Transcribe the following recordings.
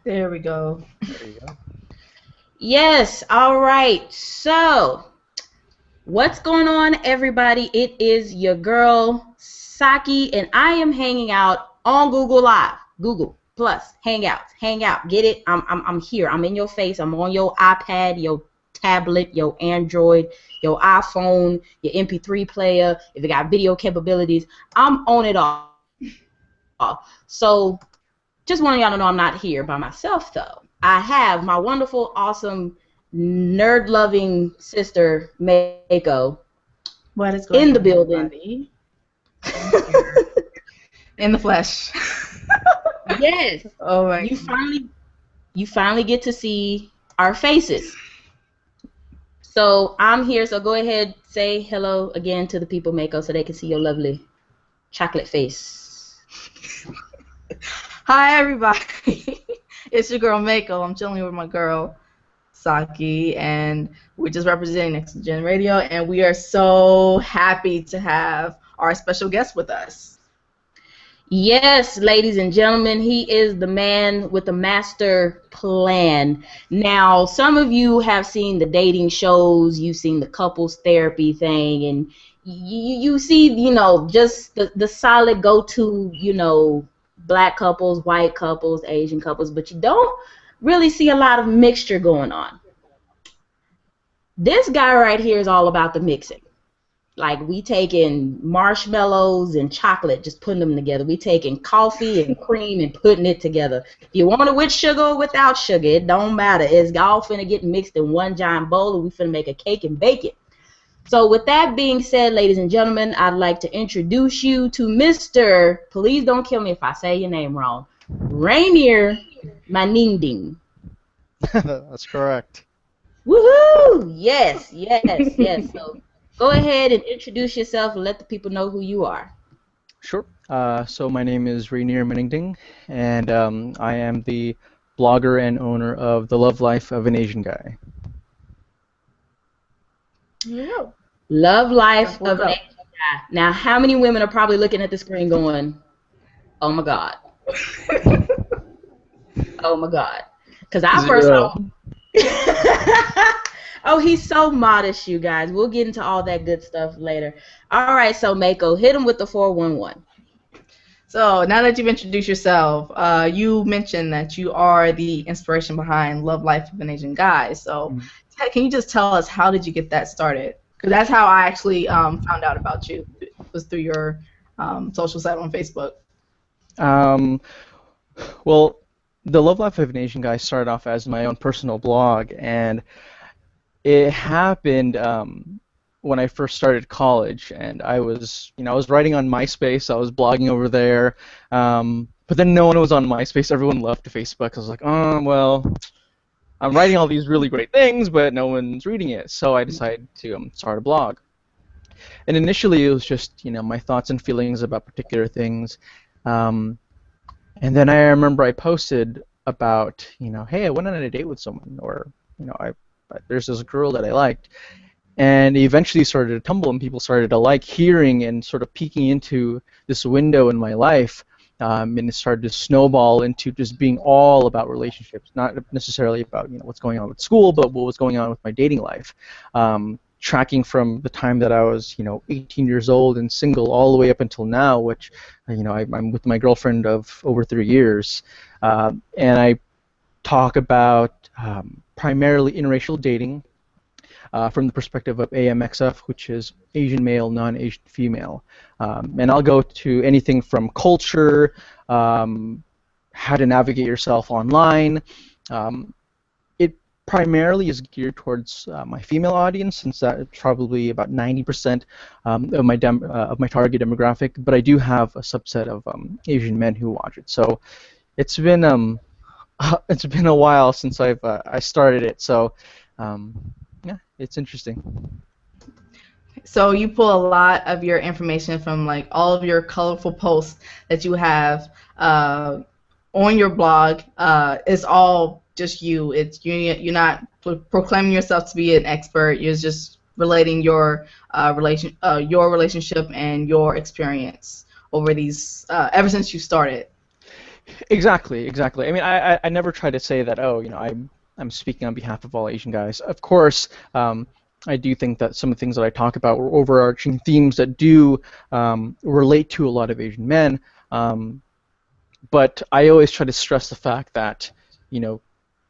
There we go. There you go. Yes, all right. So, what's going on, everybody? It is your girl, Saki, and I am hanging out on Google Live, Google Plus, Hangouts, Hangout. Get it? I'm here. I'm in your face. I'm on your iPad, your tablet, your Android, your iPhone, your MP3 player. If it got video capabilities, I'm on it all. So, just wanting y'all to know I'm not here by myself, though. I have my wonderful, awesome, nerd-loving sister, Mako, What is in going the on, building. everybody? I'm here. In the flesh. Yes, Oh my. you finally get to see our faces. So I'm here. So go ahead, say hello again to the people, Mako, so they can see your lovely chocolate face. Hi, everybody. It's your girl Mako. I'm chilling with my girl Saki, and we're just representing Next Gen Radio, and we are so happy to have our special guest with us. Yes, ladies and gentlemen, he is the man with the master plan. Now, some of you have seen the dating shows, you've seen the couples therapy thing, and you see, just the solid go-to, black couples, white couples, Asian couples, but you don't really see a lot of mixture going on. This guy right here is all about the mixing. Like, we taking marshmallows and chocolate, just putting them together. We taking coffee and cream and putting it together. If you want it with sugar or without sugar, it don't matter. It's all finna get mixed in one giant bowl, and we finna make a cake and bake it. So with that being said, ladies and gentlemen, I'd like to introduce you to Mr. Please don't kill me if I say your name wrong. Rainier Maninding. That's correct. Woohoo! Yes, yes, yes. So go ahead and introduce yourself and let the people know who you are. Sure. So my name is Rainier Meningding, and I am the blogger and owner of The Love Life of an Asian Guy. Yeah. Love life What's of an up? Asian guy. Now, how many women are probably looking at the screen going, "Oh my God, oh my God"? Because I first Zero. saw. Oh, he's so modest, you guys. We'll get into all that good stuff later. All right, so Mako, hit him with the 411. So now that you've introduced yourself, you mentioned that you are the inspiration behind Love Life of an Asian Guy. So Mhm. can you just tell us how did you get that started? Because that's how I actually found out about you, was through your social site on Facebook. Um, well, The Love Life of an Asian Guy started off as my own personal blog, and it happened when I first started college, and I was writing on MySpace, I was blogging over there, but then no one was on MySpace, everyone left Facebook. I was like, oh, well, I'm writing all these really great things, but no one's reading it, so I decided to start a blog. And initially, it was just, my thoughts and feelings about particular things, um, and then I remember I posted about, hey, I went on a date with someone, or, there's this girl that I liked, and it eventually started to tumble, and people started to like hearing and sort of peeking into this window in my life, and it started to snowball into just being all about relationships, not necessarily about what's going on with school, but what was going on with my dating life. Tracking from the time that I was 18 years old and single all the way up until now, which I'm with my girlfriend of over 3 years, and I talk about primarily interracial dating, from the perspective of AMXF, which is Asian male, non-Asian female. And I'll go to anything from culture, how to navigate yourself online. It primarily is geared towards my female audience, since that's probably about 90% of my target demographic. But I do have a subset of Asian men who watch it. So it's been it's been a while since I started it. So yeah, it's interesting. So you pull a lot of your information from like all of your colorful posts that you have on your blog. It's all just you. It's you. You're not proclaiming yourself to be an expert. You're just relating your relationship and your experience over these ever since you started. Exactly, exactly. I mean, I never try to say that, oh, I'm speaking on behalf of all Asian guys. Of course, I do think that some of the things that I talk about were overarching themes that do relate to a lot of Asian men. Um, but I always try to stress the fact that, you know,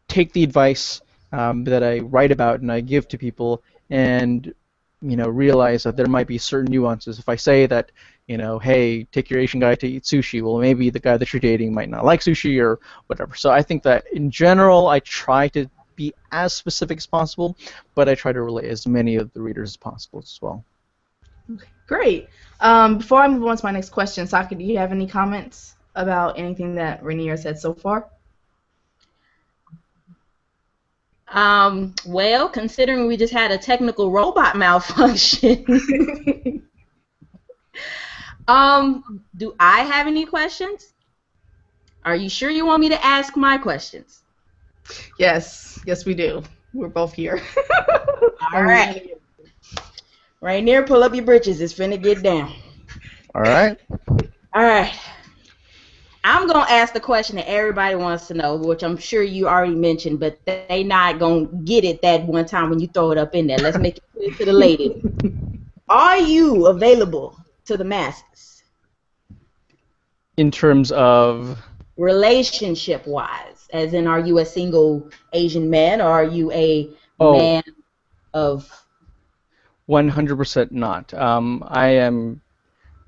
take the advice that I write about and I give to people, and realize that there might be certain nuances. If I say that, hey, take your Asian guy to eat sushi, well, maybe the guy that you're dating might not like sushi or whatever. So I think that in general, I try to be as specific as possible, but I try to relate as many of the readers as possible as well. Okay, great. Before I move on to my next question, Saki, do you have any comments about anything that Rainier said so far? Well, considering we just had a technical robot malfunction, do I have any questions? Are you sure you want me to ask my questions? Yes, we do. We're both here. All right. Rainier, pull up your britches. It's finna get down. All right. All right. I'm going to ask the question that everybody wants to know, which I'm sure you already mentioned, but they not going to get it that one time when you throw it up in there. Let's make it clear to the ladies. Are you available to the masses? In terms of? Relationship-wise, as in, are you a single Asian man, or are you a man of? 100% not. I am,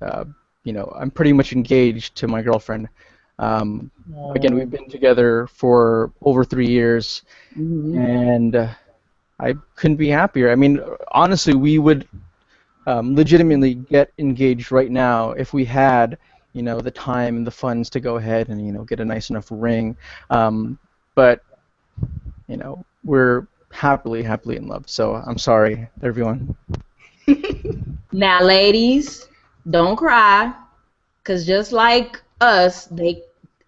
I'm pretty much engaged to my girlfriend. Again, we've been together for over 3 years, and I couldn't be happier. I mean, honestly, we would legitimately get engaged right now if we had, the time and the funds to go ahead and, get a nice enough ring. But, we're happily in love. So I'm sorry, everyone. Now, ladies, don't cry, because just like us,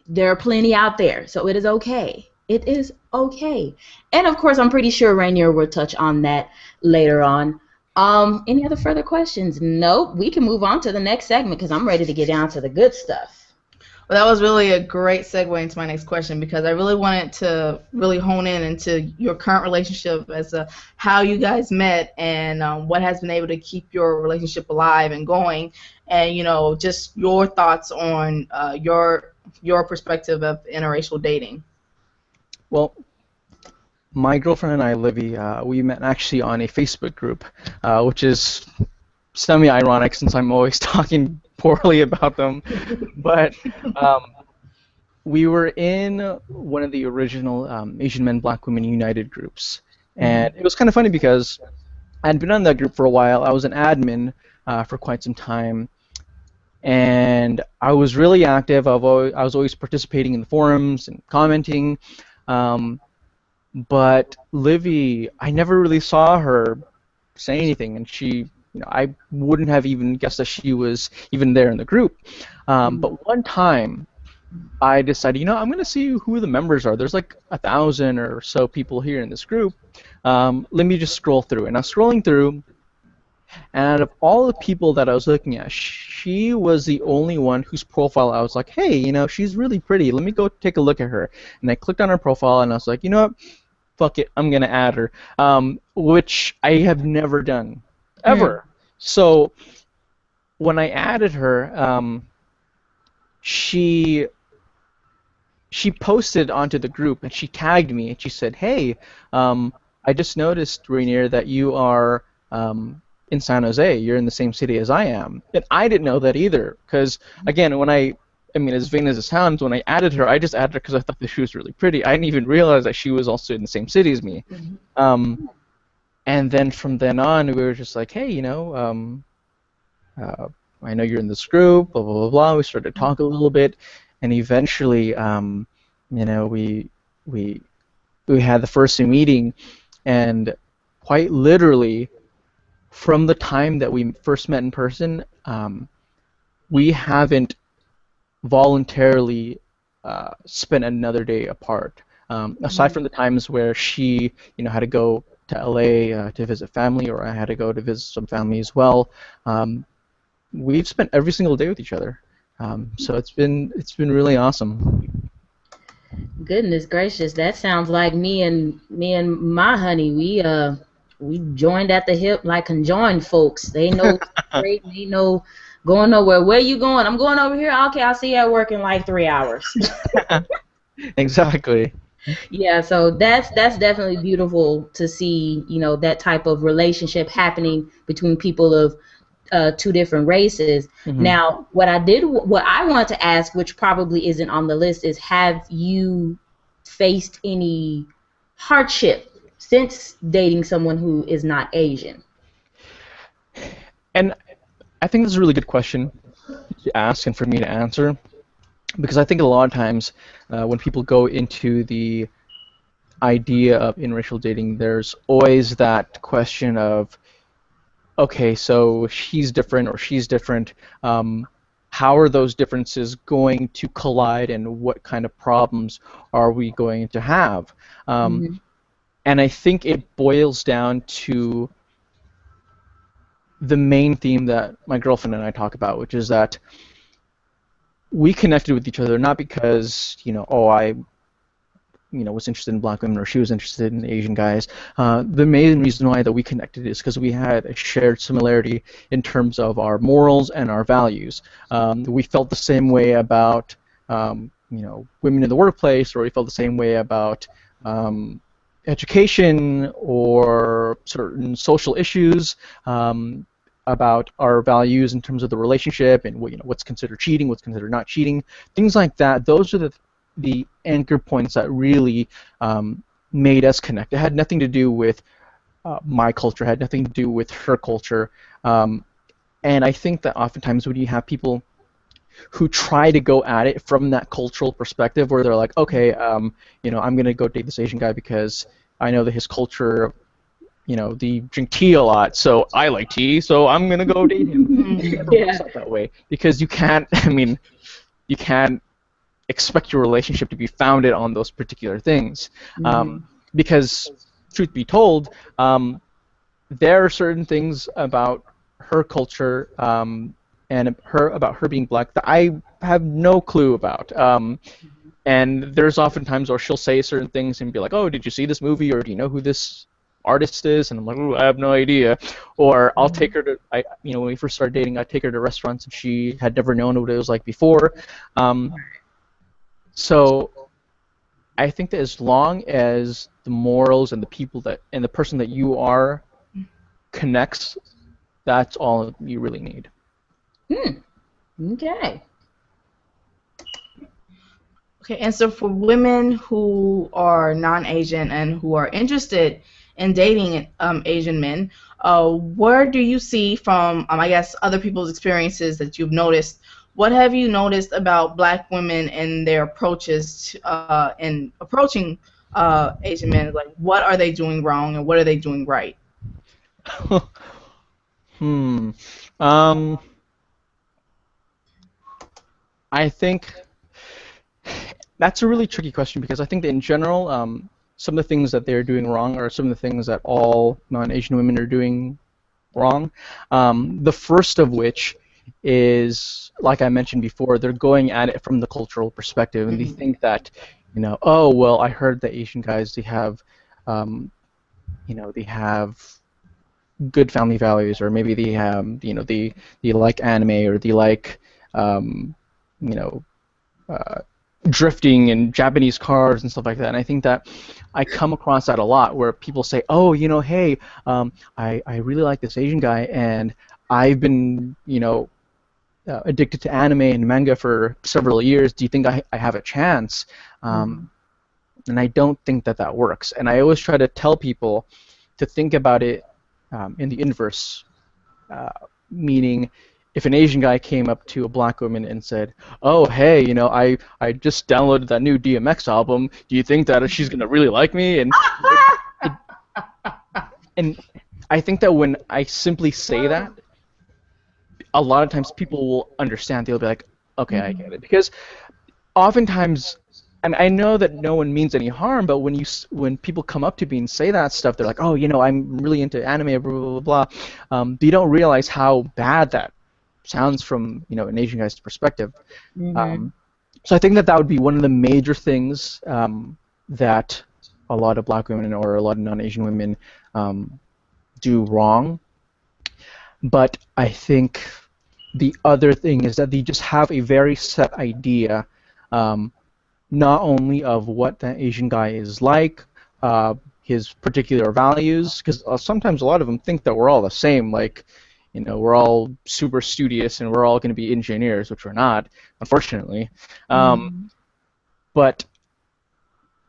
there are plenty out there. So it is okay. It is okay. And of course, I'm pretty sure Rainier will touch on that later on. Any other further questions? Nope. We can move on to the next segment because I'm ready to get down to the good stuff. Well, that was really a great segue into my next question, because I really wanted to really hone in into your current relationship as to how you guys met and what has been able to keep your relationship alive and going, and just your thoughts on your perspective of interracial dating. Well, my girlfriend and I, Livy, we met actually on a Facebook group, which is semi-ironic since I'm always talking poorly about them. But we were in one of the original Asian Men, Black Women United groups. And it was kind of funny because I'd been on that group for a while. I was an admin for quite some time. And I was really active. I was always participating in the forums and commenting. But Livy, I never really saw her say anything, and she, I wouldn't have even guessed that she was even there in the group. But one time, I decided, I'm going to see who the members are. There's like 1,000 or so people here in this group. Let me just scroll through. And I was scrolling through, and out of all the people that I was looking at, she was the only one whose profile I was like, hey, she's really pretty. Let me go take a look at her. And I clicked on her profile, and I was like, you know what? Fuck it, I'm going to add her, which I have never done, ever. So when I added her, she posted onto the group, and she tagged me, and she said, hey, I just noticed, Rainier, that you are in San Jose. You're in the same city as I am. And I didn't know that either, because, again, I mean, as vain as it sounds, when I added her, I just added her because I thought that she was really pretty. I didn't even realize that she was also in the same city as me. And then from then on, we were just like, hey, I know you're in this group, blah, blah, blah, blah. We started to talk a little bit, and eventually, we had the first meeting, and quite literally, from the time that we first met in person, we haven't voluntarily spent another day apart. Aside from the times where she, had to go to LA to visit family, or I had to go to visit some family as well, we've spent every single day with each other. So it's been really awesome. Goodness gracious, that sounds like me and my honey. We joined at the hip like conjoined folks. They know straight, they know going nowhere. Where you going? I'm going over here. Okay, I'll see you at work in like 3 hours. Exactly. Yeah, so that's definitely beautiful to see, that type of relationship happening between people of two different races. Hmm. Now, what I wanted to ask, which probably isn't on the list, is have you faced any hardship since dating someone who is not Asian? And I think this is a really good question to ask and for me to answer, because I think a lot of times when people go into the idea of interracial dating, there's always that question of, okay, so he's different or she's different. How are those differences going to collide, and what kind of problems are we going to have? Hmm. And I think it boils down to the main theme that my girlfriend and I talk about, which is that we connected with each other not because, oh, I was interested in black women or she was interested in Asian guys. The main reason why that we connected is because we had a shared similarity in terms of our morals and our values. We felt the same way about women in the workplace, or we felt the same way about education or certain social issues. About our values in terms of the relationship and what's considered cheating, what's considered not cheating, things like that. Those are the anchor points that really made us connect. It had nothing to do with my culture, it had nothing to do with her culture. And I think that oftentimes when you have people who try to go at it from that cultural perspective, where they're like, okay, I'm going to go date this Asian guy because I know that his culture, they drink tea a lot, so I like tea, so I'm going to go date him. It never works out that way, because you can't, you can't expect your relationship to be founded on those particular things. Because, truth be told, there are certain things about her culture and about her being black that I have no clue about. And there's often times where she'll say certain things and be like, "Oh, did you see this movie?" or "Do you know who this artist is?" And I'm like, "Ooh, I have no idea." Or I'll take her to, when we first started dating, I'd take her to restaurants and she had never known what it was like before. So I think that as long as the morals and the people and the person that you are connects, that's all you really need. Okay. Okay, and so for women who are non-Asian and who are interested in dating Asian men, where do you see from, I guess, other people's experiences that you've noticed, what have you noticed about black women and their approaches in approaching Asian men? Like, what are they doing wrong and what are they doing right? I think that's a really tricky question, because I think that in general, some of the things that they're doing wrong are some of the things that all non-Asian women are doing wrong. The first of which is, like I mentioned before, they're going at it from the cultural perspective, and they think that, oh, well, I heard that Asian guys, they have, they have good family values, or maybe they have, they like anime, or they like, drifting and Japanese cars and stuff like that. And I think that I come across that a lot, where people say, oh, hey, I really like this Asian guy, and I've been, addicted to anime and manga for several years. Do you think I have a chance? And I don't think that works. And I always try to tell people to think about it in the inverse, meaning if an Asian guy came up to a black woman and said, "Oh, hey, I just downloaded that new DMX album. Do you think that she's gonna really like me?" And I think that when I simply say that, a lot of times people will understand. They'll be like, "Okay, I get it." Because oftentimes, and I know that no one means any harm, but when people come up to me and say that stuff, they're like, "Oh, I'm really into anime, blah blah blah blah." You don't realize how bad that sounds from an Asian guy's perspective. Mm-hmm. So I think that would be one of the major things that a lot of black women or a lot of non-Asian women do wrong. But I think the other thing is that they just have a very set idea, not only of what the Asian guy is like, his particular values, because sometimes a lot of them think that we're all the same, like, we're all super studious and we're all going to be engineers, which we're not, unfortunately. But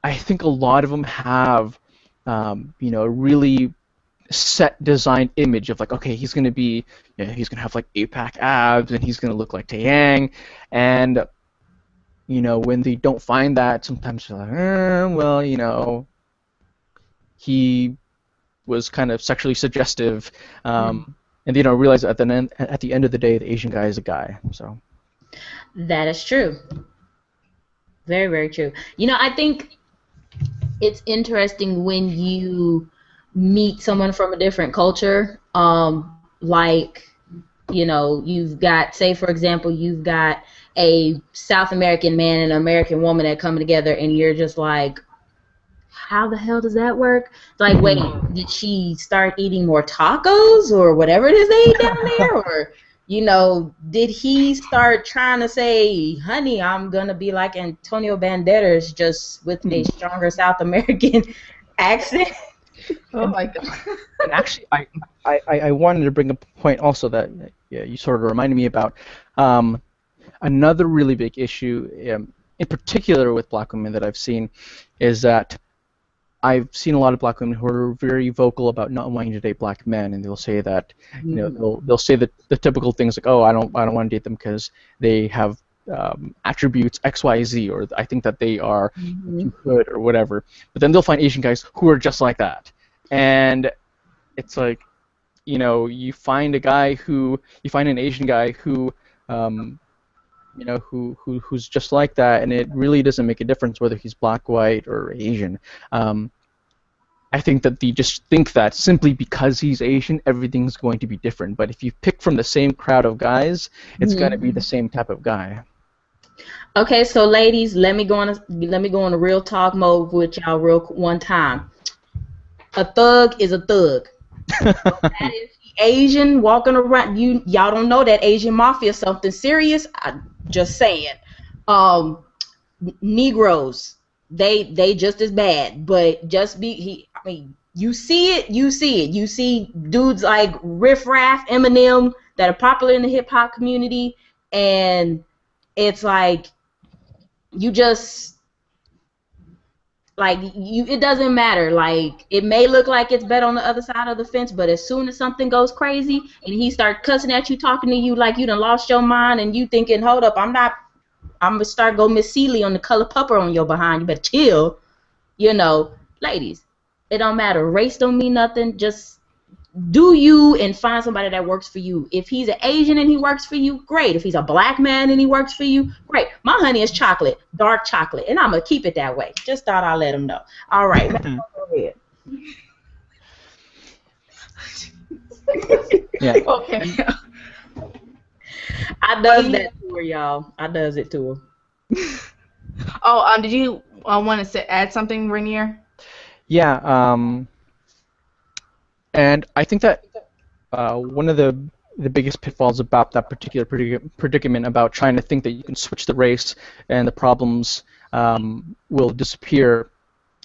I think a lot of them have, a really set design image of like, okay, he's going to be, he's going to have like 8-pack abs and he's going to look like Taeyang, and when they don't find that, sometimes they're like, well, he was kind of sexually suggestive, and they don't realize that at the end of the day, the Asian guy is a guy. So that is true. Very, very true. I think it's interesting when you meet someone from a different culture, like, you've got, say for example, you've got a South American man and an American woman that come together, and you're just like, how the hell does that work? It's like, wait, did she start eating more tacos or whatever it is they eat down there? Or, did he start trying to say, honey, I'm going to be like Antonio Banderas, just with a stronger South American accent? Oh my God. And actually, I wanted to bring up a point also that you sort of reminded me about. Another really big issue, in particular with black women that I've seen, is that I've seen a lot of black women who are very vocal about not wanting to date black men, and they'll say that, they'll say the typical things like, oh, I don't want to date them because they have attributes X, Y, Z, or I think that they are too good or whatever. But then they'll find Asian guys who are just like that, and it's like, you find an Asian guy who who's just like that, and it really doesn't make a difference whether he's black, white, or Asian. I think that they just think that simply because he's Asian, everything's going to be different. But if you pick from the same crowd of guys, it's going to be the same type of guy. Okay, so ladies, let me go on a real talk mode with y'all one time. A thug is a thug. That is Asian walking around. Y'all don't know that Asian mafia is something serious. I'm just saying. Negroes, they just as bad, but you see it. You see dudes like Riff Raff, Eminem that are popular in the hip hop community, and it's like you just it doesn't matter. Like, it may look like it's better on the other side of the fence, but as soon as something goes crazy and he start cussing at you, talking to you like you done lost your mind, and you thinking, hold up, I'm gonna start go Miss Celie on the Color Pupper on your behind. You better chill. Ladies, it don't matter. Race don't mean nothing. Just do you and find somebody that works for you. If he's an Asian and he works for you, great. If he's a black man and he works for you, great. My honey is chocolate, dark chocolate, and I'm going to keep it that way. Just thought I'd let him know. All right. Go ahead. Yeah. Okay. I does that to her, y'all. I does it to her. Oh, did you want to add something, Rainier? Yeah. And I think that one of the biggest pitfalls about that particular predicament about trying to think that you can switch the race and the problems will disappear.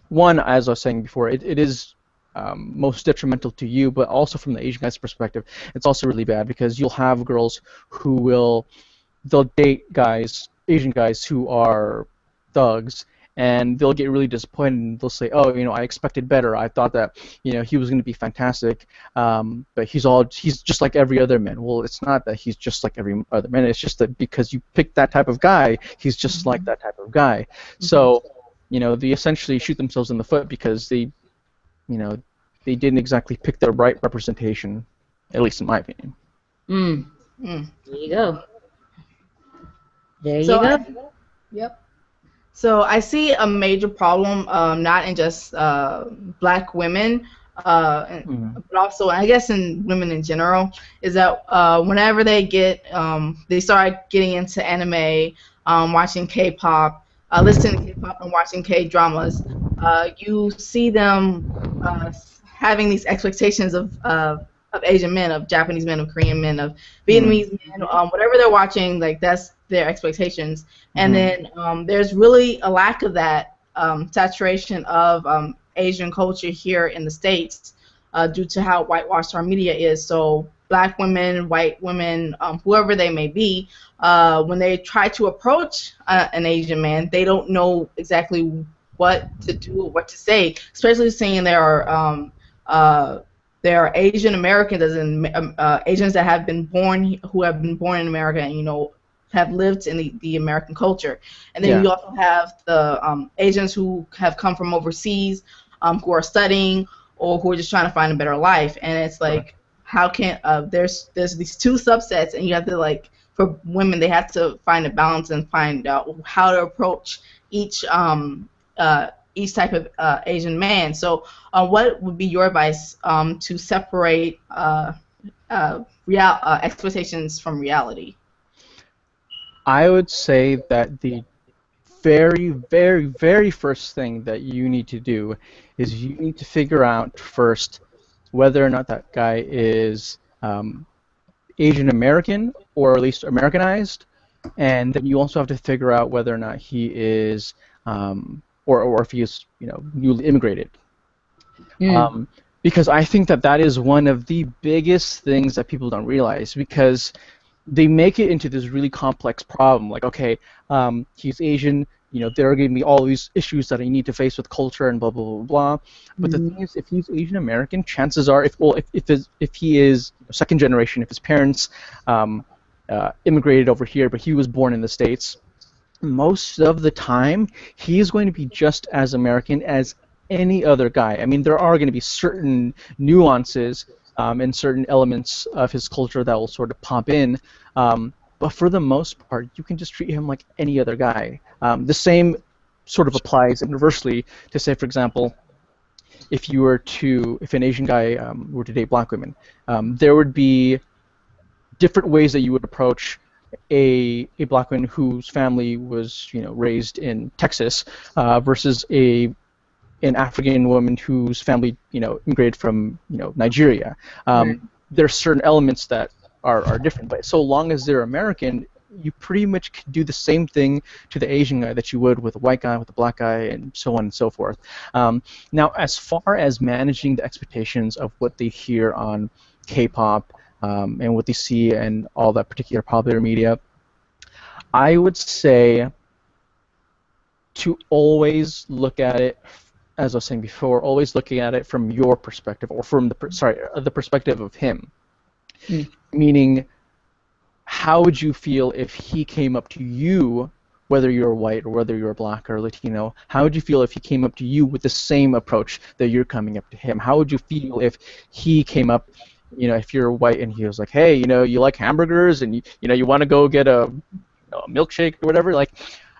One, as I was saying before, it is most detrimental to you, but also from the Asian guy's perspective, it's also really bad because you'll have girls who they'll date Asian guys who are thugs, and they'll get really disappointed, and they'll say, oh, I expected better. I thought that, he was going to be fantastic, but he's just like every other man. Well, it's not that he's just like every other man. It's just that because you picked that type of guy, he's just like that type of guy. So, they essentially shoot themselves in the foot because they didn't exactly pick the right representation, at least in my opinion. There you go. There you go. Yep. So I see a major problem, not in just black women, but also I guess in women in general, is that whenever they start getting into anime, watching K-pop, listening to K-pop and watching K-dramas, you see them having these expectations of Asian men, of Japanese men, of Korean men, of Vietnamese men, whatever they're watching, like that's their expectations. And then there's really a lack of that saturation of Asian culture here in the States due to how whitewashed our media is. So black women, white women, whoever they may be, when they try to approach an Asian man, they don't know exactly what to do or what to say, especially seeing there are Asian Americans, as in Asians that have been born, who have been born in America and, you know, have lived in the American culture. And then you also have the Asians who have come from overseas, who are studying or who are just trying to find a better life. And it's like, how can there's these two subsets, and you have to, like, for women, they have to find a balance and find out how to approach each type of Asian man. So what would be your advice to separate expectations from reality? I would say that the very, very, very first thing that you need to do is you need to figure out first whether or not that guy is Asian American, or at least Americanized, and then you also have to figure out whether or not he is or if he is, you know, newly immigrated. Because I think that is one of the biggest things that people don't realize, because they make it into this really complex problem. Like, okay, he's Asian, you know, there are going to be all these issues that I need to face with culture and blah blah blah blah. But the thing is, if he's Asian American, chances are, if he is second generation, if his parents immigrated over here, but he was born in the States, most of the time he's going to be just as American as any other guy. I mean, there are going to be certain nuances and certain elements of his culture that will sort of pop in, but for the most part, you can just treat him like any other guy. The same sort of applies inversely to, say, for example, if an Asian guy were to date black women, there would be different ways that you would approach a black woman whose family was, you know, raised in Texas versus an African woman whose family, you know, immigrated from, you know, Nigeria. There are certain elements that are different, but so long as they're American, you pretty much can do the same thing to the Asian guy that you would with a white guy, with a black guy, and so on and so forth. Now, as far as managing the expectations of what they hear on K-pop and what they see and all that particular popular media, I would say to always look at it, as I was saying before, always looking at it from your perspective, or from the perspective of him. Meaning, how would you feel if he came up to you, whether you're white or whether you're black or Latino? How would you feel if he came up to you with the same approach that you're coming up to him? How would you feel if he came up, you know, if you're white and he was like, hey, you know, you like hamburgers and you want to go get a milkshake or whatever? Like,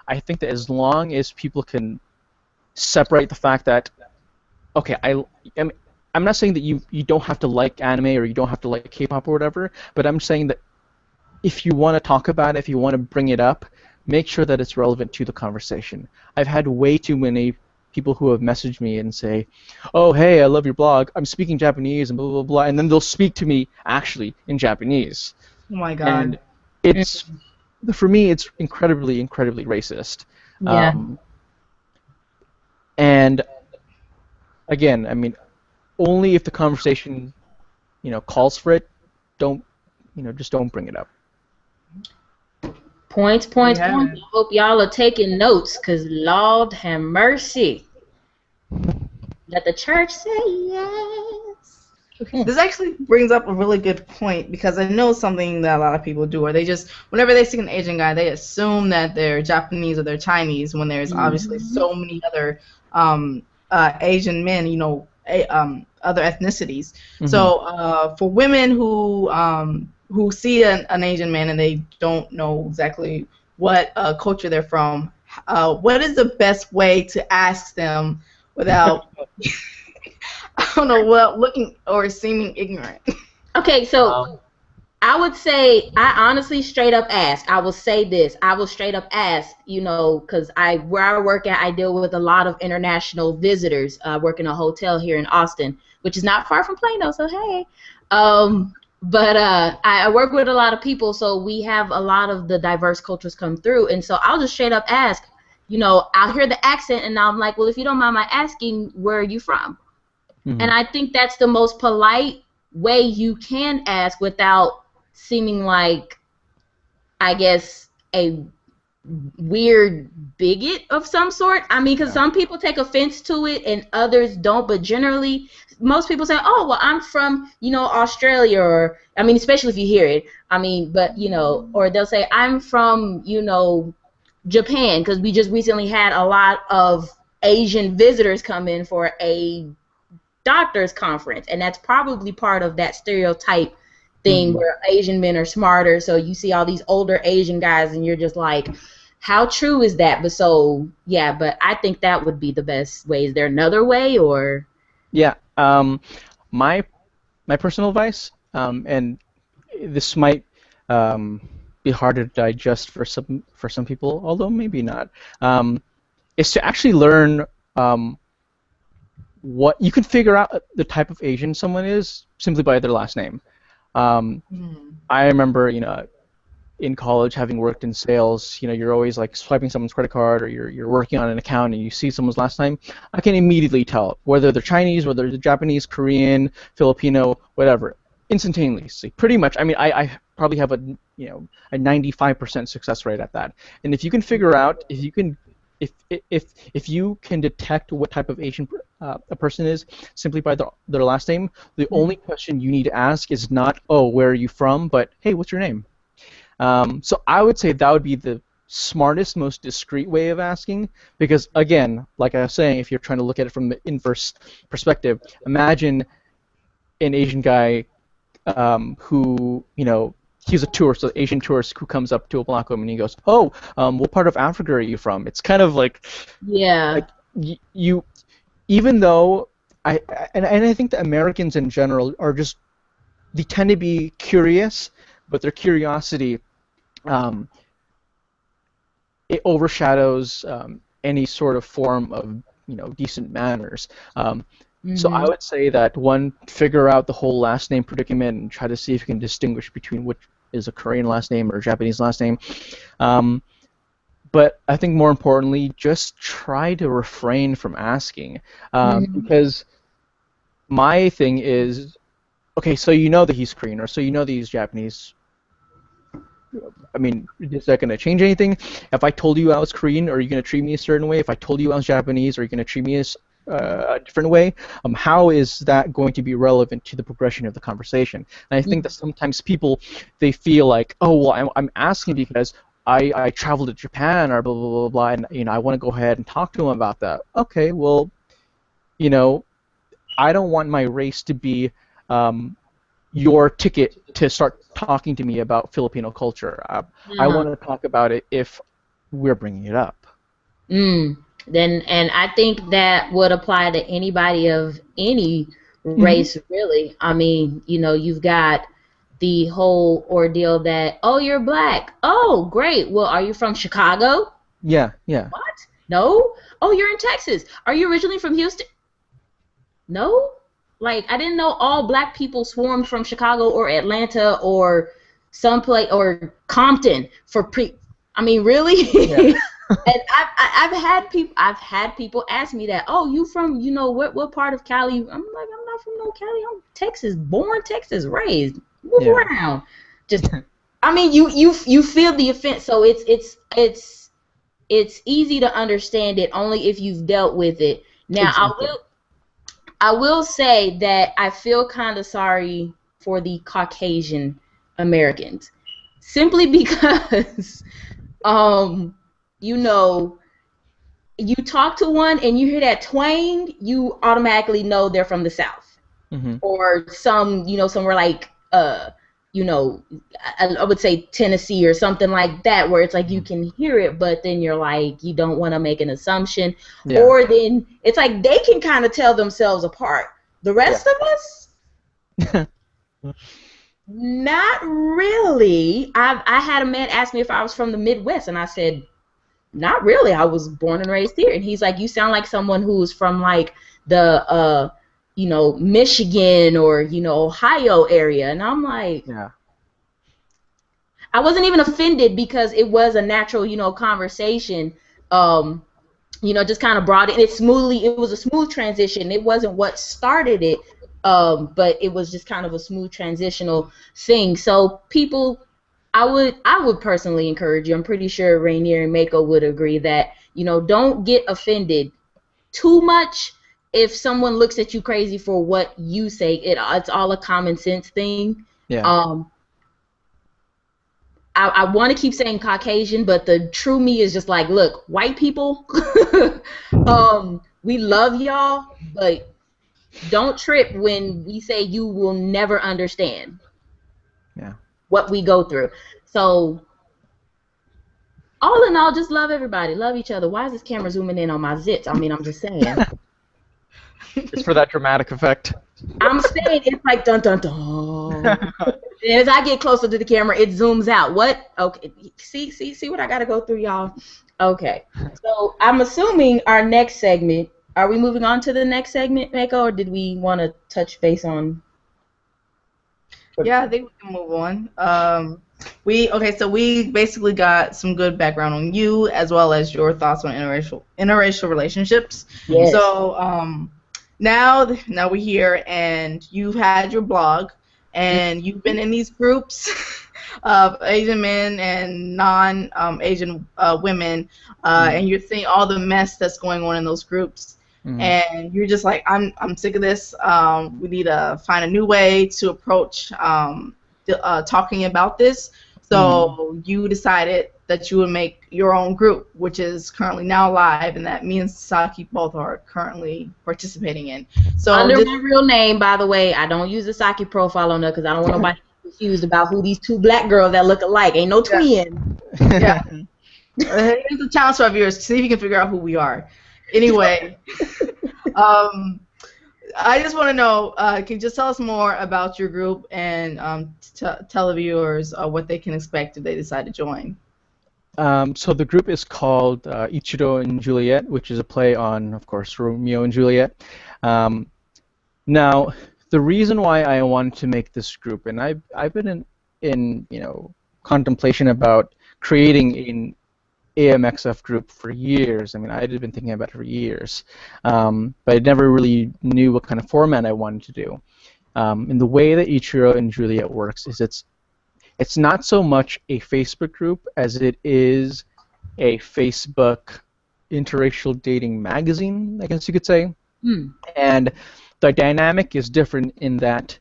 I think that as long as people can separate the fact that, okay, I'm not saying that you don't have to like anime or you don't have to like K-pop or whatever, but I'm saying that if you want to talk about it, if you want to bring it up, make sure that it's relevant to the conversation. I've had way too many people who have messaged me and say, oh, hey, I love your blog, I'm speaking Japanese and blah, blah, blah, and then they'll speak to me actually in Japanese. Oh my God. And it's, for me, it's incredibly, incredibly racist. Yeah. And again, I mean, only if the conversation, you know, calls for it, just don't bring it up. Points. I hope y'all are taking notes, because Lord have mercy. Let the church say yes. This actually brings up a really good point, because I know something that a lot of people do, or they just, whenever they see an Asian guy, they assume that they're Japanese or they're Chinese, when there's obviously so many other Asian men, you know, other ethnicities. So for women who see an Asian man and they don't know exactly what culture they're from, what is the best way to ask them without I don't know what looking or seeming ignorant. Okay, so Um, I would say I honestly straight up ask. I will say this. I will straight up ask, because where I work at, I deal with a lot of international visitors. I work in a hotel here in Austin, which is not far from Plano, so hey. But I work with a lot of people, so we have a lot of the diverse cultures come through, and so I'll just straight up ask. I'll hear the accent, and I'm like, well, if you don't mind my asking, where are you from? And mhm. I think that's the most polite way you can ask without seeming like, I guess, a weird bigot of some sort. I mean, because Yeah. some people take offense to it and others don't, but generally, most people say, oh, well, I'm from, Australia, or, I mean, especially if you hear it. I mean, but, or they'll say, I'm from, Japan, because we just recently had a lot of Asian visitors come in for a doctors conference, and that's probably part of that stereotype thing Mhm. where Asian men are smarter. So you see all these older Asian guys, and you're just like, how true is that? But so yeah, but I think that would be the best way. Is there another way, or? Yeah. My my personal advice, and this might um, be harder to digest for some people, although maybe not, is to actually learn what you can figure out the type of Asian someone is simply by their last name. Um, Hmm. I remember, in college, having worked in sales, you're always like swiping someone's credit card, or you're working on an account and you see someone's last name. I can immediately tell whether they're Chinese, whether they're Japanese, Korean, Filipino, whatever, instantaneously. Pretty much. I mean, I probably have a 95% success rate at that. And if you can figure out, if you can detect what type of Asian a person is simply by their last name, the only question you need to ask is not, oh, where are you from, but hey, what's your name? So I would say that would be the smartest, most discreet way of asking, because again, like I was saying, if you're trying to look at it from the inverse perspective, imagine an Asian guy who, he's a tourist, an Asian tourist who comes up to a black woman and he goes, "Oh, what part of Africa are you from?" It's kind of Yeah. like you, even though and I think that Americans in general are just, they tend to be curious, but their curiosity, um, it overshadows any sort of form of decent manners. So I Mhm. would say that one, figure out the whole last name predicament and try to see if you can distinguish between which is a Korean last name or a Japanese last name. Um, but I think more importantly, just try to refrain from asking, Mhm. because my thing is, okay, so you know that he's Korean, or so you know that he's Japanese. I mean, is that going to change anything? If I told you I was Korean, are you going to treat me a certain way? If I told you I was Japanese, are you going to treat me as a different way? How is that going to be relevant to the progression of the conversation? And I think that sometimes people, they feel like, oh, well, I'm asking because I traveled to Japan, or blah blah blah blah, and I want to go ahead and talk to him about that. Okay, well, you know, I don't want my race to be um, your ticket to start talking to me about Filipino culture. I Uh-huh. want to talk about it if we're bringing it up. Mm. Then, and I think that would apply to anybody of any Hmm. race, really. I mean, you've got the whole ordeal that, oh, you're black. Oh, great. Well, are you from Chicago? Yeah, yeah, What? No. Oh, you're in Texas. Are you originally from Houston? No. Like, I didn't know all black people swarmed from Chicago or Atlanta or someplace or Compton for pre. I mean, yeah, really? And I've had people ask me that. Oh, you from what part of Cali? I'm like, I'm not from no Cali. I'm Texas, born Texas, raised. Move yeah. around. Just, I mean, you feel the offense, so it's easy to understand it only if you've dealt with it. Now, I Exactly. will I will say that I feel kind of sorry for the Caucasian Americans, simply because um you know you talk to one and you hear that twang, you automatically know they're from the South Hmm. or somewhere like you know, I would say Tennessee or something like that, where it's like you can hear it, but then you're like, you don't want to make an assumption. Yeah. Or then it's like they can kind of tell themselves apart. The rest of us, not really. I had a man ask me if I was from the Midwest, and I said, not really. I was born and raised here. And he's like, you sound like someone who's from like the you know, Michigan or, you know, Ohio area. And I'm like, Yeah. I wasn't even offended because it was a natural, you know, conversation. You know, just kind of brought it smoothly. It was a smooth transition. It wasn't what started it, but it was just kind of a smooth transitional thing. So people, I would personally encourage you. I'm pretty sure Rainier and Mako would agree that, you know, don't get offended too much if someone looks at you crazy for what you say. It's all a common sense thing. Yeah. I want to keep saying Caucasian, but the true me is just like, look, white people, we love y'all, but don't trip when we say you will never understand what we go through. So all in all, just love everybody, love each other. Why is this camera zooming in on my zits? I mean, I'm just saying. It's for that dramatic effect. I'm saying it's like dun dun dun. And as I get closer to the camera, it zooms out. What? Okay. See what I gotta go through, y'all. Okay. So I'm assuming our next segment. Are we moving on to the next segment, Mako, or did we want to touch base on? Yeah, I think we can move on. So we basically got some good background on you as well as your thoughts on interracial relationships. Yes. So now we're here, and you've had your blog, and you've been in these groups of Asian men and non-Asian women, and you're seeing all the mess that's going on in those groups, and you're just like, I'm sick of this. We need to find a new way to approach talking about this. So you decided that you would make your own group, which is currently now live, and that me and Saki both are currently participating in. So under my real name, by the way, I don't use the Saki profile on there because I don't want nobody confused about who these two black girls that look alike. Ain't no twin. Yeah. Here's a challenge for our viewers. See if you can figure out who we are. Anyway, I just want to know, can you just tell us more about your group and tell the viewers what they can expect if they decide to join? So the group is called Ichiro and Juliet, which is a play on, of course, Romeo and Juliet. Now, the reason why I wanted to make this group, and I've been in contemplation about creating an AMXF group for years. I mean, I had been thinking about it for years, but I never really knew what kind of format I wanted to do. And the way that Ichiro and Juliet works is it's not so much a Facebook group as it is a Facebook interracial dating magazine, I guess you could say. And the dynamic is different in that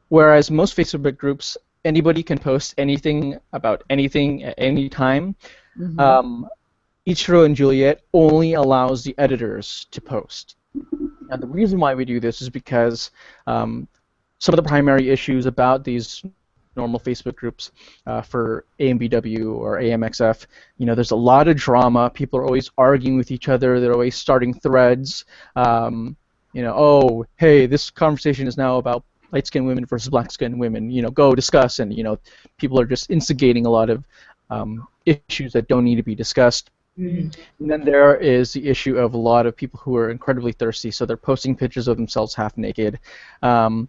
whereas most Facebook groups, anybody can post anything about anything at any time, Ichiro and Juliet only allows the editors to post. Now, the reason why we do this is because some of the primary issues about these normal Facebook groups for AMBW or AMXF, there's a lot of drama. People are always arguing with each other. They're always starting threads. Oh, hey, this conversation is now about light-skinned women versus black-skinned women. Go discuss. And people are just instigating a lot of issues that don't need to be discussed. And then there is the issue of a lot of people who are incredibly thirsty, so they're posting pictures of themselves half naked. And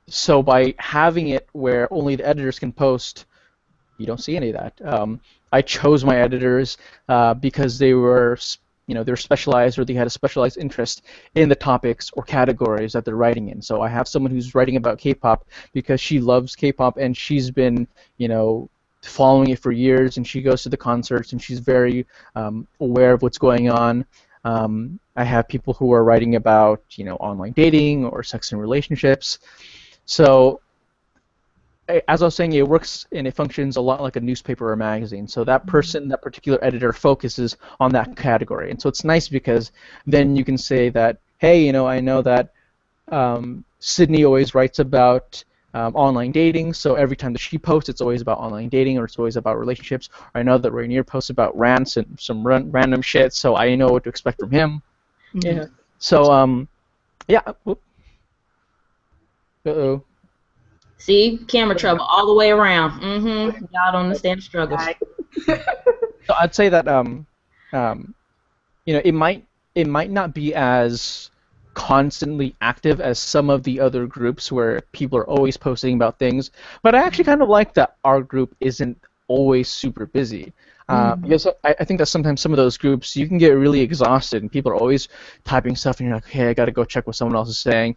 so by having it where only the editors can post, you don't see any of that. I chose my editors because they were, they're specialized, or they had a specialized interest in the topics or categories that they're writing in. So I have someone who's writing about K-pop because she loves K-pop and she's been, following it for years, and she goes to the concerts and she's very aware of what's going on. I have people who are writing about, online dating or sex and relationships. So, as I was saying, it works and it functions a lot like a newspaper or magazine. So that person, that particular editor, focuses on that category. And so it's nice because then you can say that, hey, I know that Sydney always writes about online dating, so every time that she posts, it's always about online dating or it's always about relationships. Or I know that Rainier posts about rants and some random shit, so I know what to expect from him. Yeah. So, yeah. Uh-oh. See, camera trouble all the way around. Y'all don't understand the struggles. So I'd say that it might not be as constantly active as some of the other groups where people are always posting about things, but I actually kind of like that our group isn't always super busy. Because I think that sometimes some of those groups you can get really exhausted and people are always typing stuff and you're like, hey, I got to go check what someone else is saying.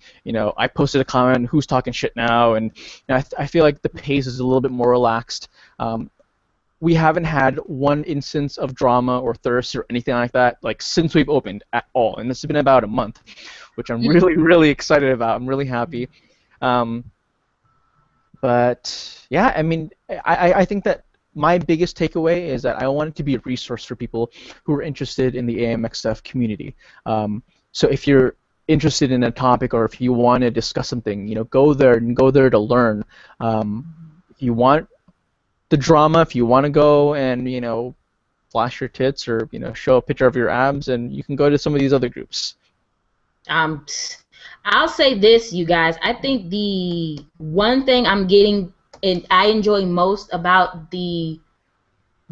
I posted a comment, who's talking shit now, and I feel like the pace is a little bit more relaxed. We haven't had one instance of drama or thirst or anything like that since we've opened at all, and this has been about a month, which I'm really, really excited about. I'm really happy. But yeah, I mean, I think that my biggest takeaway is that I want it to be a resource for people who are interested in the AMXF community. So if you're interested in a topic or if you want to discuss something, go there to learn. If you want the drama, if you want to go and flash your tits or show a picture of your abs, and you can go to some of these other groups. I'll say this, you guys. I think the one thing I'm getting and I enjoy most about the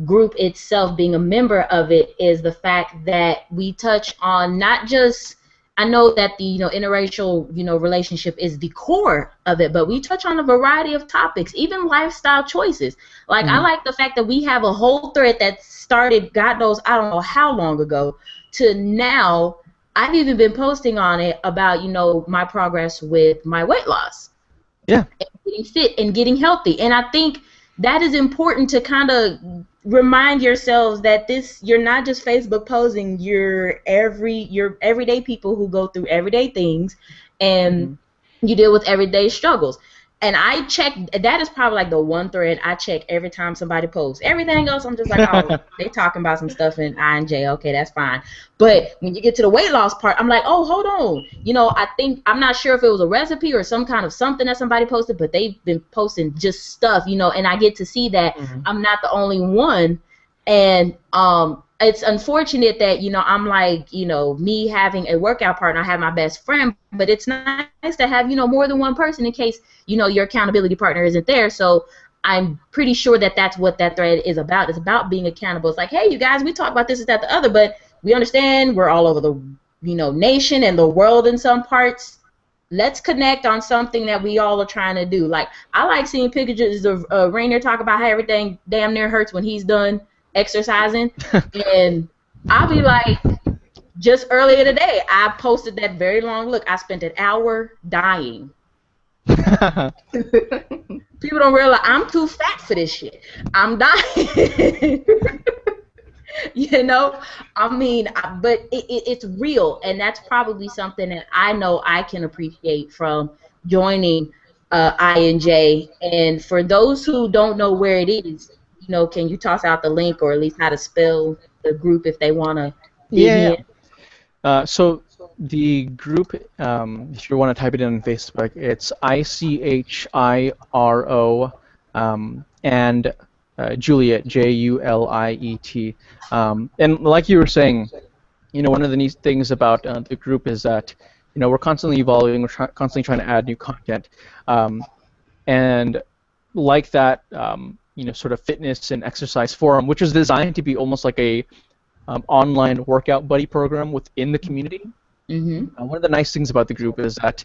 group itself, being a member of it, is the fact that we touch on not just, I know that the interracial relationship is the core of it, but we touch on a variety of topics, even lifestyle choices. I like the fact that we have a whole thread that started, God knows, I don't know how long ago, to now. I've even been posting on it about my progress with my weight loss. Yeah. And getting fit and getting healthy. And I think that is important to kind of remind yourselves that you're not just Facebook posing, you're everyday people who go through everyday things and you deal with everyday struggles. And I check, that is probably the one thread I check every time somebody posts. Everything else, I'm just like, oh, they talking about some stuff in INJ, okay, that's fine. But when you get to the weight loss part, I'm like, oh, hold on. I think, I'm not sure if it was a recipe or some kind of something that somebody posted, but they've been posting just stuff, and I get to see that I'm not the only one. And it's unfortunate that, I'm me having a workout partner, I have my best friend, but it's nice to have, more than one person in case, your accountability partner isn't there. So I'm pretty sure that that's what that thread is about. It's about being accountable. It's like, hey, you guys, we talk about this, that, the other, but we understand we're all over the, nation and the world in some parts. Let's connect on something that we all are trying to do. I like seeing pictures of Rainier talk about how everything damn near hurts when he's done exercising. And I'll be like, just earlier today, I posted that very long look. I spent an hour dying. People don't realize I'm too fat for this shit. I'm dying. I mean, but it's real, and that's probably something that I know I can appreciate from joining INJ. And for those who don't know where it is, can you toss out the link or at least how to spell the group if they want to dig in? So the group, if you want to type it in on Facebook, it's ICHIRO and Juliet, Juliet. And like you were saying, one of the neat things about the group is that, we're constantly evolving, we're constantly trying to add new content. And like that, sort of fitness and exercise forum, which is designed to be almost like a online workout buddy program within the community. One of the nice things about the group is that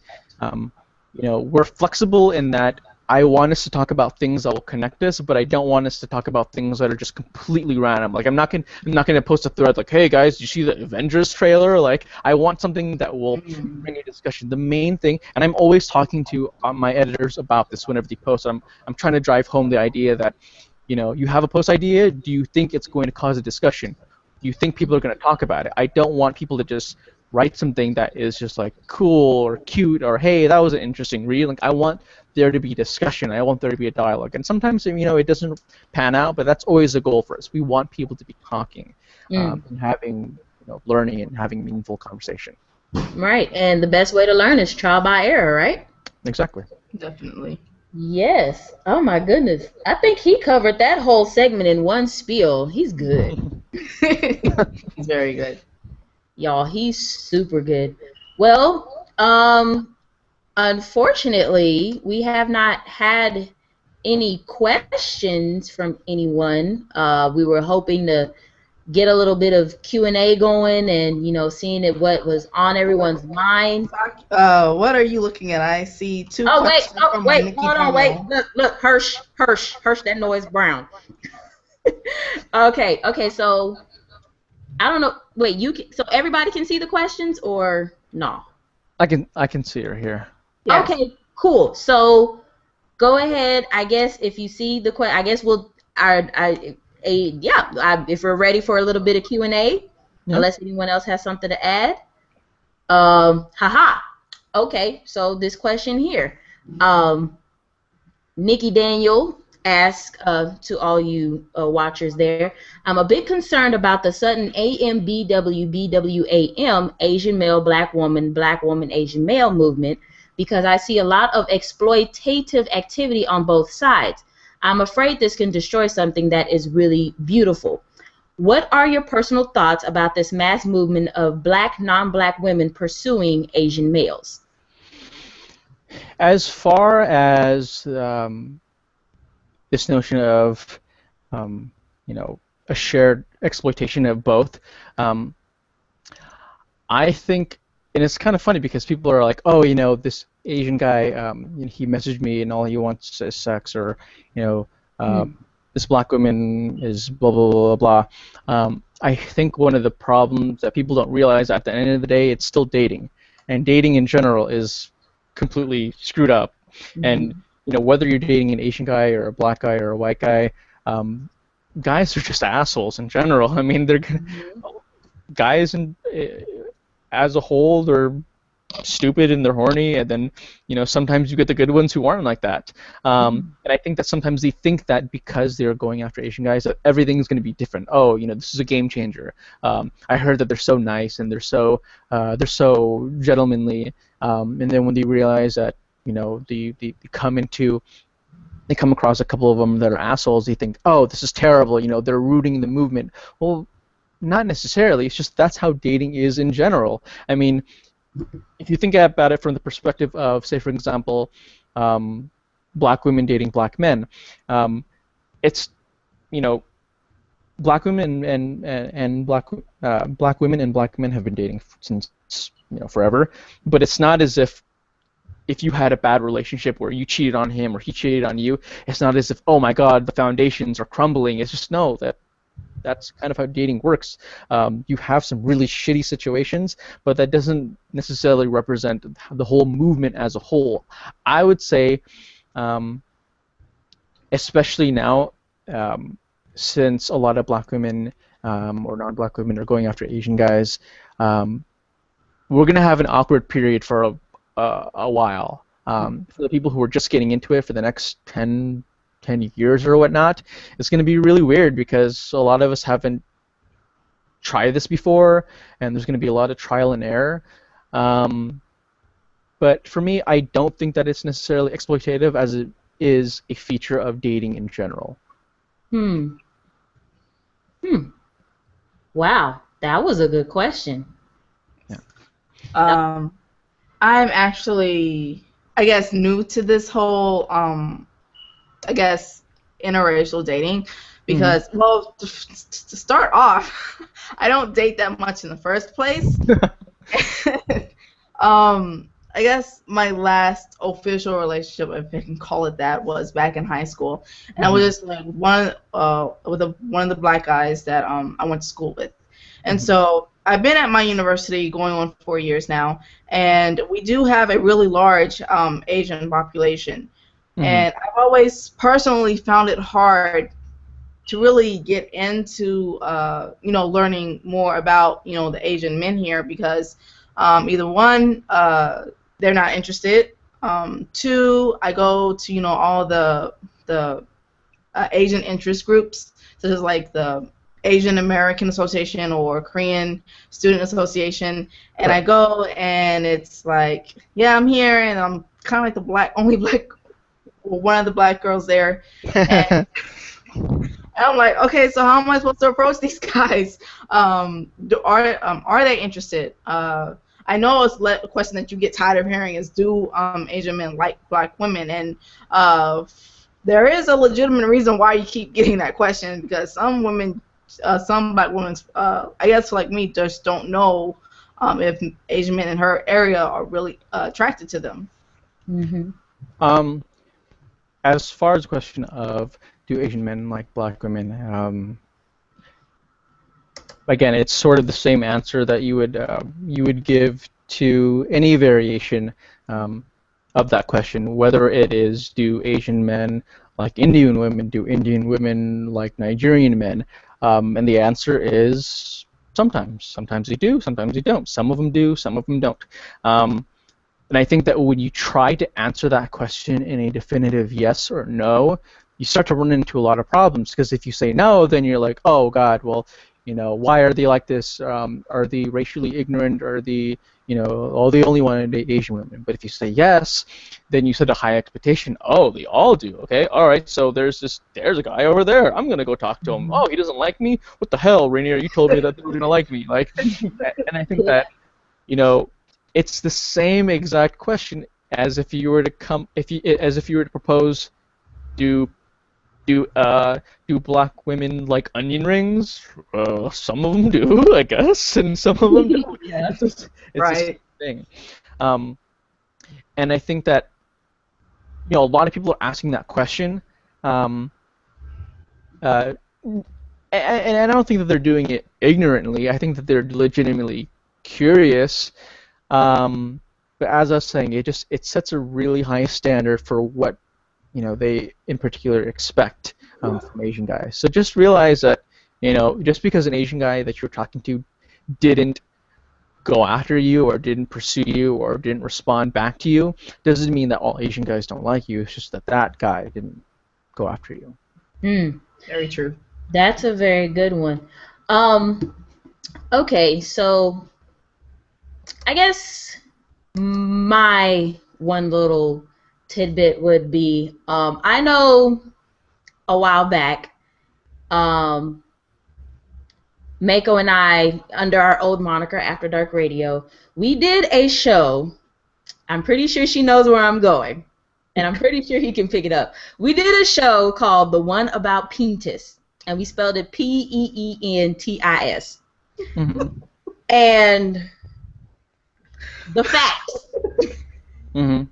we're flexible in that I want us to talk about things that will connect us, but I don't want us to talk about things that are just completely random. I'm not gonna post a thread like, "Hey guys, did you see the Avengers trailer?" I want something that will bring a discussion. The main thing, and I'm always talking to my editors about this whenever they post. I'm trying to drive home the idea that, you have a post idea. Do you think it's going to cause a discussion? Do you think people are going to talk about it? I don't want people to just write something that is just cool or cute or, hey, that was an interesting read. I want there to be discussion. I want there to be a dialogue. And sometimes, it doesn't pan out, but that's always the goal for us. We want people to be talking and having, learning and having meaningful conversation. Right. And the best way to learn is trial by error, right? Exactly. Definitely. Yes. Oh my goodness. I think he covered that whole segment in one spiel. He's good. He's very good. Y'all, he's super good. Well, unfortunately, we have not had any questions from anyone. We were hoping to get a little bit of Q&A going and, seeing what was on everyone's mind. What are you looking at? I see two Oh, wait. questions Oh, from wait. Nikki Hold on. Wait. Daniel. Look. Hirsch, that noise brown. Okay. So, I don't know. Wait, so everybody can see the questions or no? I can see her here. Yes. Okay, cool. So go ahead. I guess if you see the question, I guess we'll. If we're ready for a little bit of Q&A, Yeah. unless anyone else has something to add. Haha. Okay, so this question here. Nikki Daniel asks to all you watchers there, I'm a bit concerned about the sudden AMBWBWAM, Asian male, black woman, Asian male movement, because I see a lot of exploitative activity on both sides. I'm afraid this can destroy something that is really beautiful. What are your personal thoughts about this mass movement of black, non-black women pursuing Asian males? As far as this notion of, you know, a shared exploitation of both, I think, and it's kind of funny because people are like, oh, this Asian guy, he messaged me and all he wants is sex, or, you know, this black woman is blah, blah, blah, blah, blah. I think one of the problems that people don't realize at the end of the day, it's still dating. And dating in general is completely screwed up. And, whether you're dating an Asian guy or a black guy or a white guy, guys are just assholes in general. I mean, guys as a whole, they're stupid and they're horny, and then sometimes you get the good ones who aren't like that. And I think that sometimes they think that because they're going after Asian guys that everything's going to be different. Oh, this is a game changer. I heard that they're so nice and they're so gentlemanly, and then when they realize that they come across a couple of them that are assholes, they think, oh, this is terrible. They're rooting the movement. Well, not necessarily. It's just that's how dating is in general. I mean, if you think about it from the perspective of, say, for example, black women dating black men, it's black women and black women and black men have been dating since forever. But it's not as if you had a bad relationship where you cheated on him or he cheated on you. It's not as if, oh my God, the foundations are crumbling. It's just that's kind of how dating works. You have some really shitty situations, but that doesn't necessarily represent the whole movement as a whole. I would say, especially now, since a lot of black women or non-black women are going after Asian guys, we're going to have an awkward period for a while. For the people who are just getting into it for the next 10 years or whatnot, it's going to be really weird because a lot of us haven't tried this before, and there's going to be a lot of trial and error. But for me, I don't think that it's necessarily exploitative, as it is a feature of dating in general. Wow, that was a good question. I'm actually, I guess, new to this whole interracial dating because, well, to start off, I don't date that much in the first place. I guess my last official relationship, if I can call it that, was back in high school, and I was just like one of the black guys that I went to school with, and so I've been at my university going on 4 years now, and we do have a really large Asian population. And I've always personally found it hard to really get into, learning more about, the Asian men here because either one, they're not interested. Two, I go to, all the Asian interest groups, such as like the Asian American Association or Korean Student Association, and I go and it's like, yeah, I'm here and I'm kind of like the only black, well, one of the black girls there, and I'm like, okay, so how am I supposed to approach these guys? Are they interested? I know it's a question that you get tired of hearing is, do Asian men like black women? And there is a legitimate reason why you keep getting that question, because some women, some black women, I guess like me, just don't know if Asian men in her area are really attracted to them. Mm-hmm. As far as the question of do Asian men like black women, again, it's sort of the same answer that you would give to any variation of that question, whether it is do Asian men like Indian women, do Indian women like Nigerian men, and the answer is sometimes. Sometimes they do, sometimes they don't. Some of them do, some of them don't. And I think that when you try to answer that question in a definitive yes or no, you start to run into a lot of problems, because if you say no, then you're like, oh God, well, why are they like this? Are they racially ignorant? Are they, oh, they only want to date Asian women? But if you say yes, then you set a high expectation. Oh, they all do. Okay, all right. So there's a guy over there. I'm gonna go talk to him. Oh, he doesn't like me? What the hell, Rainier? You told me that they were gonna like me. Like, and I think that, it's the same exact question as if you were to propose, do black women like onion rings? Some of them do, I guess, and some of them don't. Yeah. It's Right. the same thing. And I think that a lot of people are asking that question, and I don't think that they're doing it ignorantly. I think that they're legitimately curious. But as I was saying, it sets a really high standard for what they in particular expect from Asian guys. So just realize that just because an Asian guy that you're talking to didn't go after you or didn't pursue you or didn't respond back to you doesn't mean that all Asian guys don't like you. It's just that guy didn't go after you. Very true. That's a very good one. Okay, so I guess my one little tidbit would be, I know a while back, Mako and I, under our old moniker After Dark Radio, we did a show. I'm pretty sure she knows where I'm going, and I'm pretty sure he can pick it up. We did a show called The One About Peentis, and we spelled it Peentis. Mm-hmm. And the facts. Mm-hmm.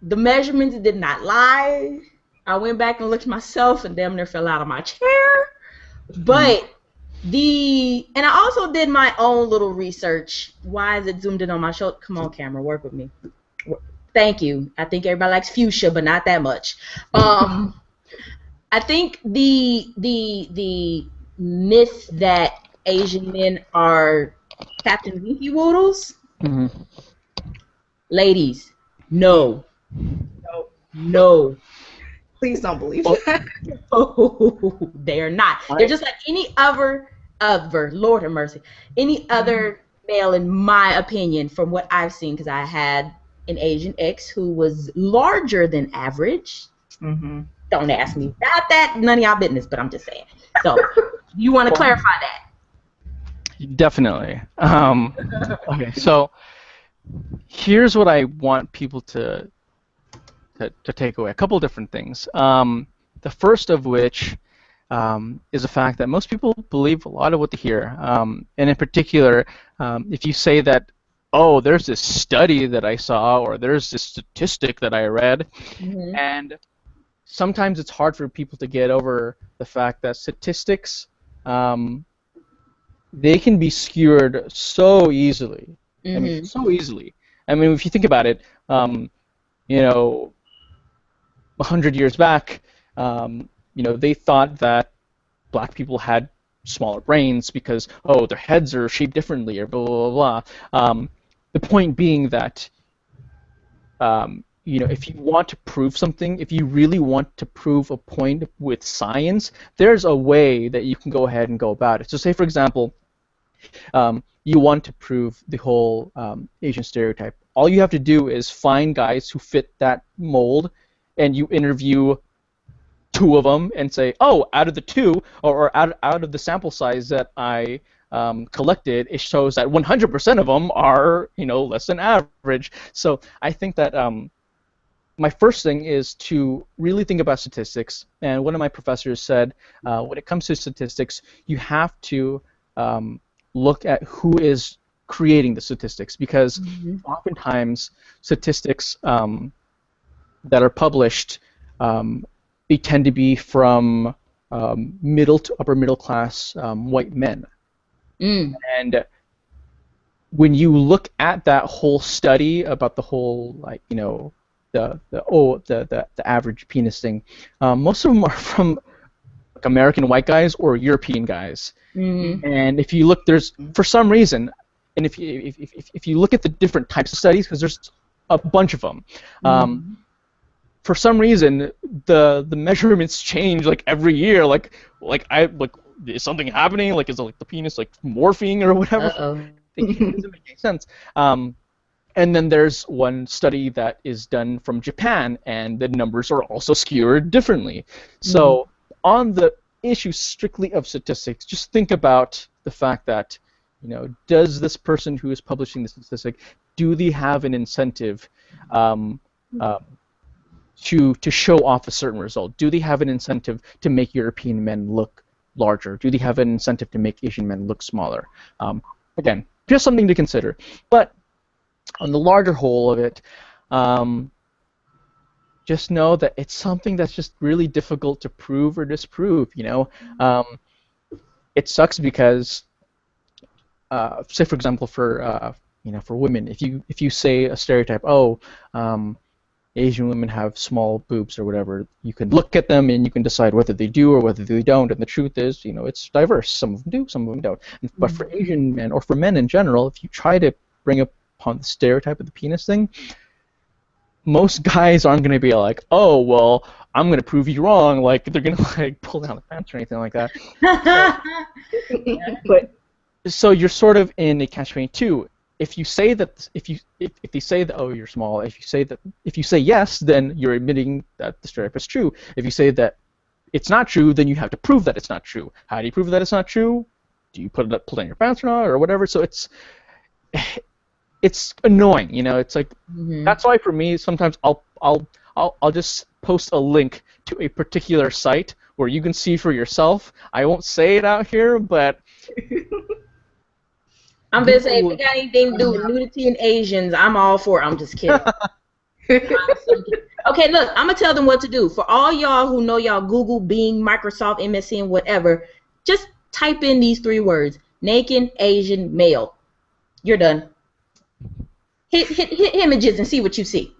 The measurements did not lie. I went back and looked myself and damn near fell out of my chair. But and I also did my own little research. Why is it zoomed in on my shoulder? Come on, camera, work with me. Thank you. I think everybody likes fuchsia, but not that much. I think the myth that Asian men are Captain Leafy Woodles. Mm-hmm. Ladies, no. No. Please don't believe that. Oh, they are not. They're just like any other, Lord have mercy, any other male, in my opinion, from what I've seen, because I had an Asian ex who was larger than average. Mm-hmm. Don't ask me about that. None of y'all business, but I'm just saying. So, you want to clarify that? Definitely. Okay, so here's what I want people to take away. A couple different things. The first of which is the fact that most people believe a lot of what they hear. And in particular, if you say that, oh, there's this study that I saw, or there's this statistic that I read, and sometimes it's hard for people to get over the fact that statistics, they can be skewed so easily. I mean, so easily. I mean, if you think about it, 100 years back, they thought that black people had smaller brains because, oh, their heads are shaped differently, or blah, blah, blah, blah. The point being that if you want to prove something, if you really want to prove a point with science, there's a way that you can go ahead and go about it. So say, for example, you want to prove the whole Asian stereotype. All you have to do is find guys who fit that mold, and you interview 2 of them and say, oh, out of the 2, or out of the sample size that I collected, it shows that 100% of them are, less than average. So I think that my first thing is to really think about statistics. And one of my professors said, when it comes to statistics, you have to look at who is creating the statistics, because oftentimes statistics that are published, they tend to be from middle to upper middle class white men. And when you look at that whole study about the whole, the average penis thing, most of them are from American white guys or European guys. And if you look, there's, for some reason, and if you look at the different types of studies, because there's a bunch of them, for some reason the measurements change like every year. Is something happening? Is it the penis morphing or whatever? It doesn't make any sense. And then there's one study that is done from Japan, and the numbers are also skewed differently. So on the issue strictly of statistics, just think about the fact that, does this person who is publishing the statistic, do they have an incentive to show off a certain result? Do they have an incentive to make European men look larger? Do they have an incentive to make Asian men look smaller? Again, just something to consider. But on the larger whole of it, just know that it's something that's just really difficult to prove or disprove. It sucks because, say for example, for women, if you say a stereotype, Asian women have small boobs or whatever, you can look at them and you can decide whether they do or whether they don't. And the truth is, it's diverse. Some of them do, some of them don't. But for Asian men, or for men in general, if you try to bring upon the stereotype of the penis thing, most guys aren't going to be like, oh, well, I'm going to prove you wrong. They're going to pull down the pants or anything like that. So you're sort of in a catch-22. If you say that, if they say that, oh, you're small, if you say yes, then you're admitting that the stereotype is true. If you say that it's not true, then you have to prove that it's not true. How do you prove that it's not true? Do you pull down your pants or not, or whatever? So it's annoying, It's that's why for me sometimes I'll just post a link to a particular site where you can see for yourself. I won't say it out here, but. I'm gonna say, if it got anything to do with nudity and Asians, I'm all for it. I'm just kidding. Okay, look, I'm gonna tell them what to do. For all y'all who know y'all Google, Bing, Microsoft, MSN, whatever, just type in these 3 words: naked Asian male. You're done. Hit images and see what you see.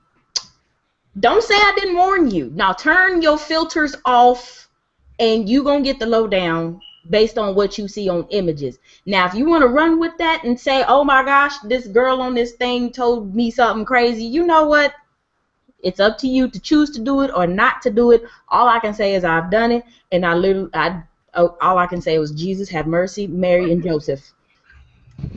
Don't say I didn't warn you. Now turn your filters off, and you gonna get the lowdown based on what you see on images. Now, if you want to run with that and say, oh my gosh, this girl on this thing told me something crazy, you know what? It's up to you to choose to do it or not to do it. All I can say is I've done it, and all I can say was, Jesus have mercy, Mary and Joseph.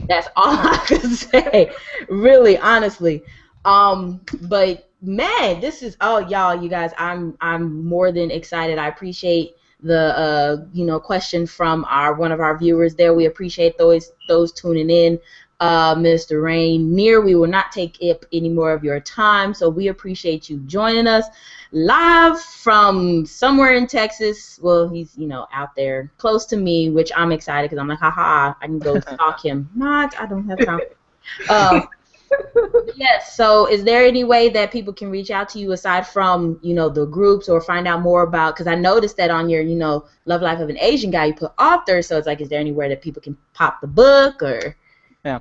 That's all I can say, really, honestly. But man, this is, you guys, I'm more than excited. I appreciate the question from one of our viewers there. We appreciate those tuning in. Mr. Rainier, we will not take up any more of your time, so we appreciate you joining us live from somewhere in Texas. Well, he's out there close to me, which I'm excited because I'm like, haha, I can go stalk him. Not, I don't have time. Yes, so is there any way that people can reach out to you aside from, the groups, or find out more about, because I noticed that on your, Love Life of an Asian Guy, you put author, so it's like, is there anywhere that people can pop the book, or? Yeah.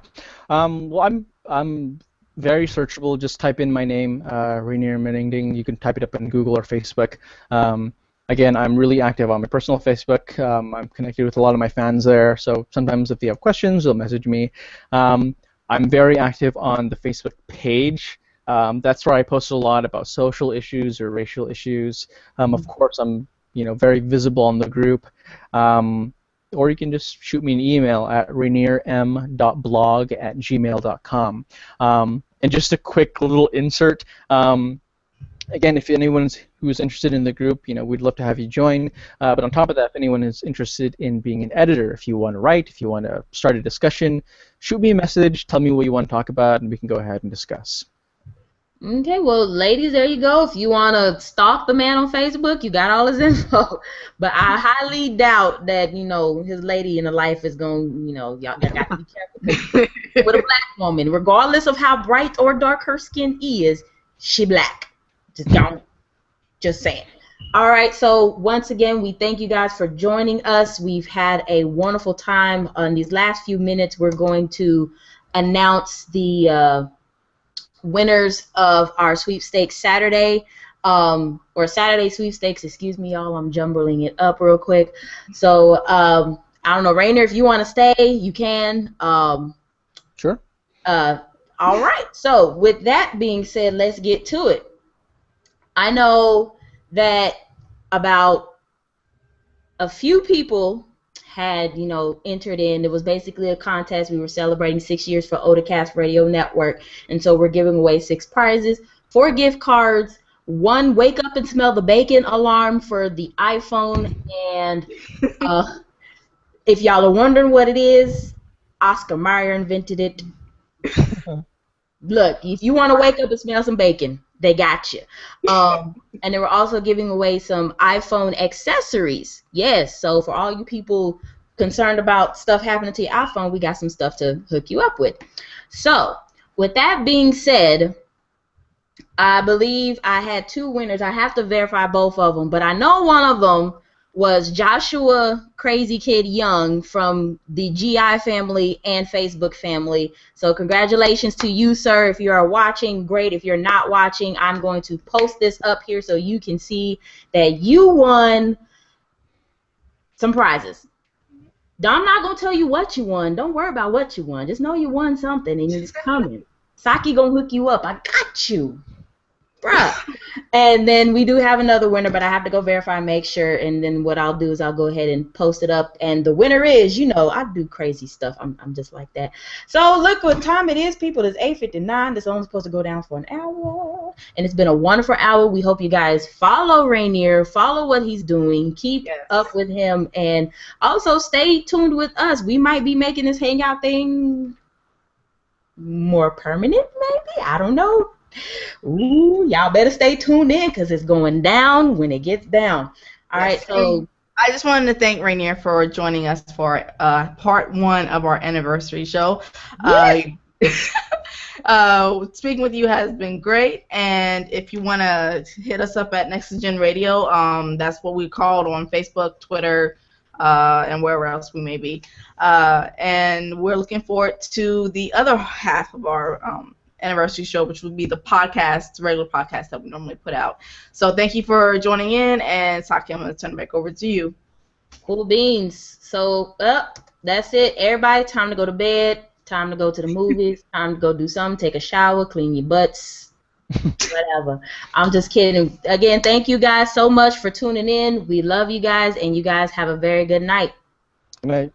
Well, I'm very searchable. Just type in my name, Rainier Meningding. You can type it up in Google or Facebook. Again, I'm really active on my personal Facebook. I'm connected with a lot of my fans there, so sometimes if they have questions, they'll message me. I'm very active on the Facebook page. That's where I post a lot about social issues or racial issues. Of course, I'm very visible on the group. Or you can just shoot me an email at rainierm.blog@gmail.com. And just a quick little insert. Again, if anyone who's interested in the group, we'd love to have you join. But on top of that, if anyone is interested in being an editor, if you want to write, if you want to start a discussion, shoot me a message, tell me what you want to talk about, and we can go ahead and discuss. Okay, well, ladies, there you go. If you want to stalk the man on Facebook, you got all his info. But I highly doubt that, his lady in the life is going, y'all got to be careful. With a black woman, regardless of how bright or dark her skin is, she black. Just saying. All right, so once again, we thank you guys for joining us. We've had a wonderful time. On these last few minutes, we're going to announce the winners of our sweepstakes Saturday, or Saturday sweepstakes, excuse me, y'all, I'm jumbling it up real quick. So, I don't know, Rainier, if you want to stay, you can. Sure. All right, so with that being said, let's get to it. I know that about a few people had, entered in. It was basically a contest. We were celebrating 6 years for Oticast Radio Network, and so we're giving away 6 prizes, 4 gift cards, 1 wake up and smell the bacon alarm for the iPhone, and if y'all are wondering what it is, Oscar Mayer invented it. Look, if you want to wake up and smell some bacon, they got you. And they were also giving away some iPhone accessories. Yes, so for all you people concerned about stuff happening to your iPhone, we got some stuff to hook you up with. So, with that being said, I believe I had 2 winners. I have to verify both of them, but I know one of them was Joshua Crazy Kid Young from the GI family and Facebook family. So congratulations to you, sir. If you are watching, great. If you're not watching, I'm going to post this up here so you can see that you won some prizes. I'm not going to tell you what you won. Don't worry about what you won. Just know you won something and it's coming. Saki going to hook you up. I got you. Bruh. And then we do have another winner, but I have to go verify and make sure. And then what I'll do is I'll go ahead and post it up. And the winner is, I do crazy stuff. I'm just like that. So look what time it is, people. It's 8:59. This is only supposed to go down for an hour. And it's been a wonderful hour. We hope you guys follow Rainier, follow what he's doing, keep up with him, and also stay tuned with us. We might be making this hangout thing more permanent, maybe. I don't know. Ooh, y'all better stay tuned in because it's going down when it gets down. All right, so I just wanted to thank Rainier for joining us for part 1 of our anniversary show. Speaking with you has been great, and if you want to hit us up at Next Gen Radio, that's what we called on Facebook, Twitter, and wherever else we may be. And we're looking forward to the other half of our anniversary show, which would be the podcast, regular podcast that we normally put out. So thank you for joining in, and Saki, I'm going to turn it back over to you. Cool beans. So, that's it. Everybody, time to go to bed, time to go to the movies, time to go do something, take a shower, clean your butts, whatever. I'm just kidding. Again, thank you guys so much for tuning in. We love you guys, and you guys have a very good night. Good night.